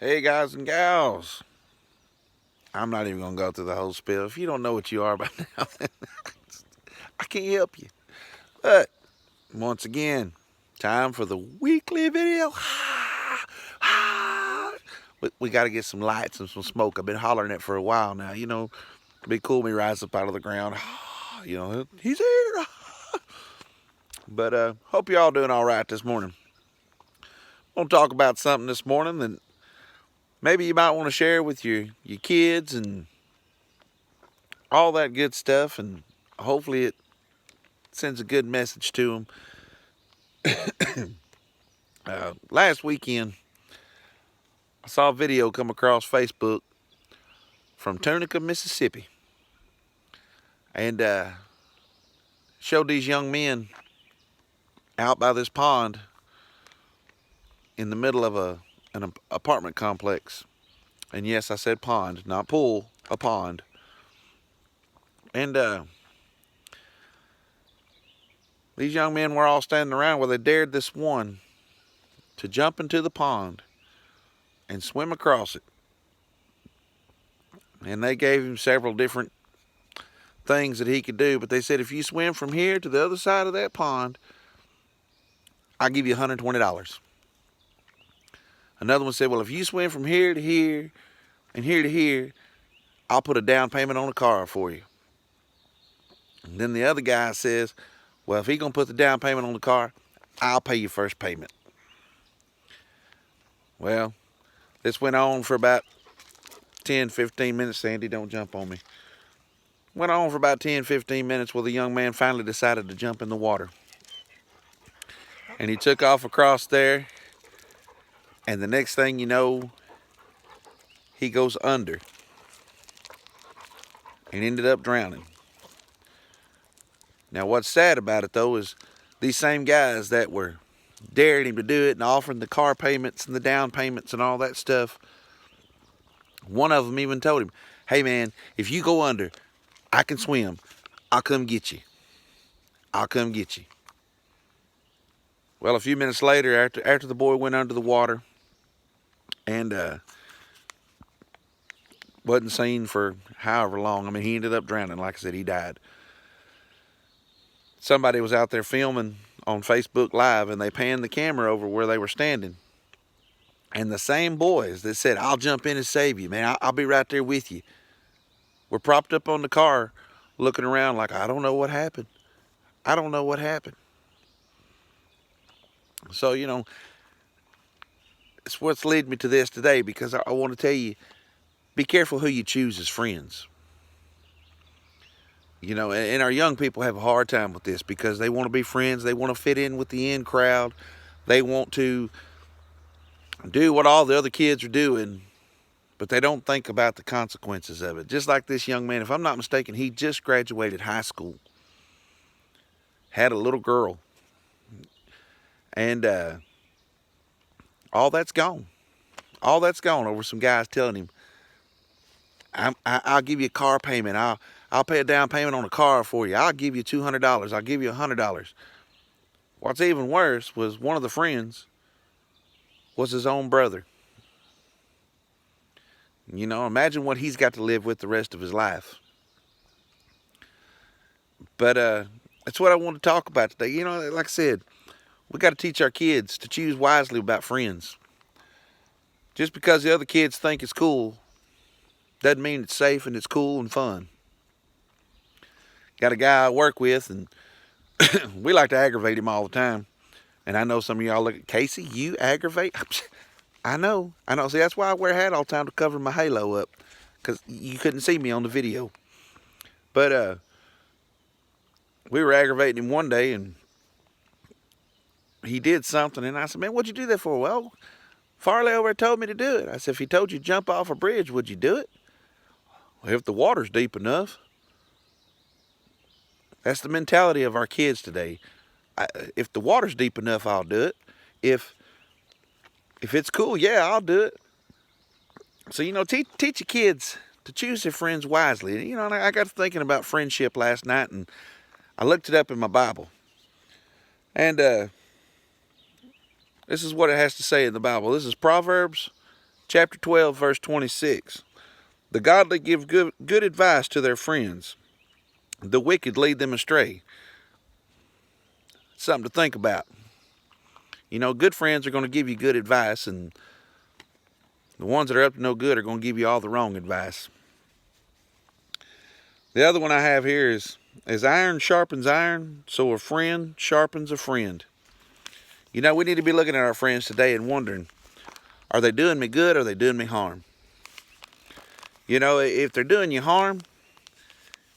Hey guys and gals, I'm not even gonna go through the whole spiel. If you don't know what you are by now, then I can't help you. But once again, time for the weekly video. We got to get some lights and some smoke. I've been hollering it for a while now. It'd be cool me rise up out of the ground. He's here. But hope you all doing all right this morning. I want to talk about something this morning that maybe you might want to share with your kids and all that good stuff, and hopefully it sends a good message to them. Last weekend, I saw a video come across Facebook from Tunica, Mississippi, and showed these young men out by this pond in the middle of an apartment complex. And yes, I said pond, not pool, a pond. And these young men were all standing around where they dared this one to jump into the pond and swim across it. And they gave him several different things that he could do, but they said, if you swim from here to the other side of that pond, I'll give you $120. Another one said, well, if you swim from here to here and here to here, I'll put a down payment on a car for you. And then the other guy says, well, if he's going to put the down payment on the car, I'll pay you first payment. Well, this went on for about 10, 15 minutes. Sandy, don't jump on me. Went on for about 10, 15 minutes where the young man finally decided to jump in the water. And he took off across there. And the next thing you know, he goes under and ended up drowning. Now, what's sad about it, though, is these same guys that were daring him to do it and offering the car payments and the down payments and all that stuff, one of them even told him, hey, man, if you go under, I can swim. I'll come get you. I'll come get you. Well, a few minutes later, after the boy went under the water and wasn't seen for however long, I mean, he ended up drowning. Like I said, he died. Somebody was out there filming on Facebook Live, and they panned the camera over where they were standing. And the same boys that said, I'll jump in and save you, man, I'll be right there with you, were propped up on the car looking around like, I don't know what happened. I don't know what happened. So, it's what's led me to this today, because I want to tell you, be careful who you choose as friends. And our young people have a hard time with this because they want to be friends. They want to fit in with the in crowd. They want to do what all the other kids are doing, but they don't think about the consequences of it. Just like this young man, if I'm not mistaken, he just graduated high school, had a little girl, and all that's gone. All that's gone over some guys telling him, I'll give you a car payment. I'll pay a down payment on a car for you. I'll give you $200. I'll give you $100. What's even worse was one of the friends was his own brother. Imagine what he's got to live with the rest of his life. But that's what I want to talk about today. Like I said, we got to teach our kids to choose wisely about friends. Just because the other kids think it's cool doesn't mean it's safe and it's cool and fun. Got a guy I work with, and we like to aggravate him all the time. And I know some of y'all look at, Casey, you aggravate? I know. See, that's why I wear a hat all the time, to cover my halo up, because you couldn't see me on the video. But we were aggravating him one day, and he did something, and I said, man, what'd you do that for? Well, Farley over told me to do it. I said, if he told you to jump off a bridge, would you do it? Well, if the water's deep enough. That's the mentality of our kids today. If the water's deep enough, I'll do it. If it's cool, yeah, I'll do it. So, teach your kids to choose their friends wisely. And I got thinking about friendship last night, and I looked it up in my Bible. And this is what it has to say in the Bible. This is Proverbs Chapter 12, verse 26. The godly give good advice to their friends. The wicked lead them astray. Something to think about. You know, good friends are going to give you good advice, and the ones that are up to no good are going to give you all the wrong advice. The other one I have here is, as iron sharpens iron, so a friend sharpens a friend. You know, we need to be looking at our friends today and wondering, are they doing me good or are they doing me harm? You know, if they're doing you harm,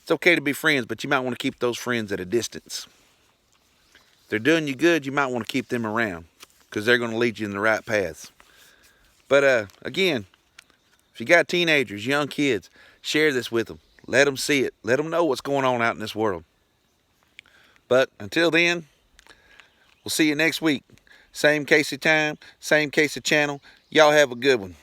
it's okay to be friends, but you might want to keep those friends at a distance. If they're doing you good, you might want to keep them around because they're going to lead you in the right paths. But again, if you got teenagers, young kids, share this with them. Let them see it. Let them know what's going on out in this world. But until then, we'll see you next week. Same Casey time, same Casey channel. Y'all have a good one.